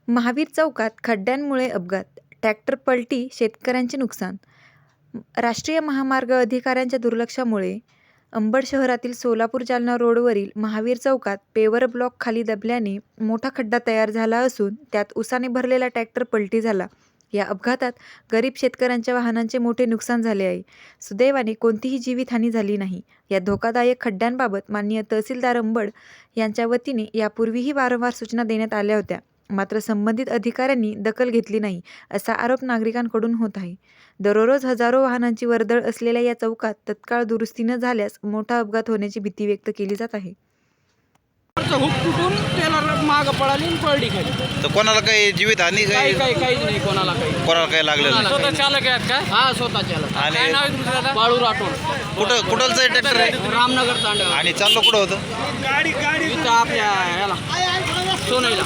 महावीर चौकात खड्ड्यांमुळे अपघात, ट्रॅक्टर पलटी, शेतकऱ्यांचे नुकसान. राष्ट्रीय महामार्ग अधिकाऱ्यांच्या दुर्लक्षामुळे अंबड शहरातील सोलापूर-जालना रोडवरील महावीर चौकात पेवर ब्लॉक खाली दबल्याने मोठा खड्डा तयार झाला असून त्यात उसाने भरलेला ट्रॅक्टर पलटी झाला. या अपघातात गरीब शेतकऱ्यांच्या वाहनांचे मोठे नुकसान झाले आहे. सुदैवाने कोणतीही जीवितहानी झाली नाही. या धोकादायक खड्ड्यांबाबत माननीय तहसीलदार अंबड यांच्या वतीने यापूर्वीही वारंवार सूचना देण्यात आल्या होत्या, मात्र संबंधित अधिकाऱ्यांनी दखल घेतली नाही, असा आरोप नागरिकांकडून होत आहे. दररोज हजारो वाहनांची वर्दळ असलेल्या या चौकात तत्काळ दुरुस्ती न झाल्यास मोठा अपघात होण्याची भीती व्यक्त केली जात आहे. हुक तुटून त्याला माग पळाली आणि पळली खाली. तर कोणाला काही जीवितहानी काहीच नाही, कोणाला काही लागलेलं नाही? स्वतः चालक आहेत काय? हा, स्वतः चालक. आणि काय नाव आहे तुमचं दादा? बाळू राठोड. कुठलचं आहे ट्रॅक्टर आहे? रामनगर तांडा. आणि चाललो कुठं होतं? गाडी इथं आपल्या ह्याला सोनईला.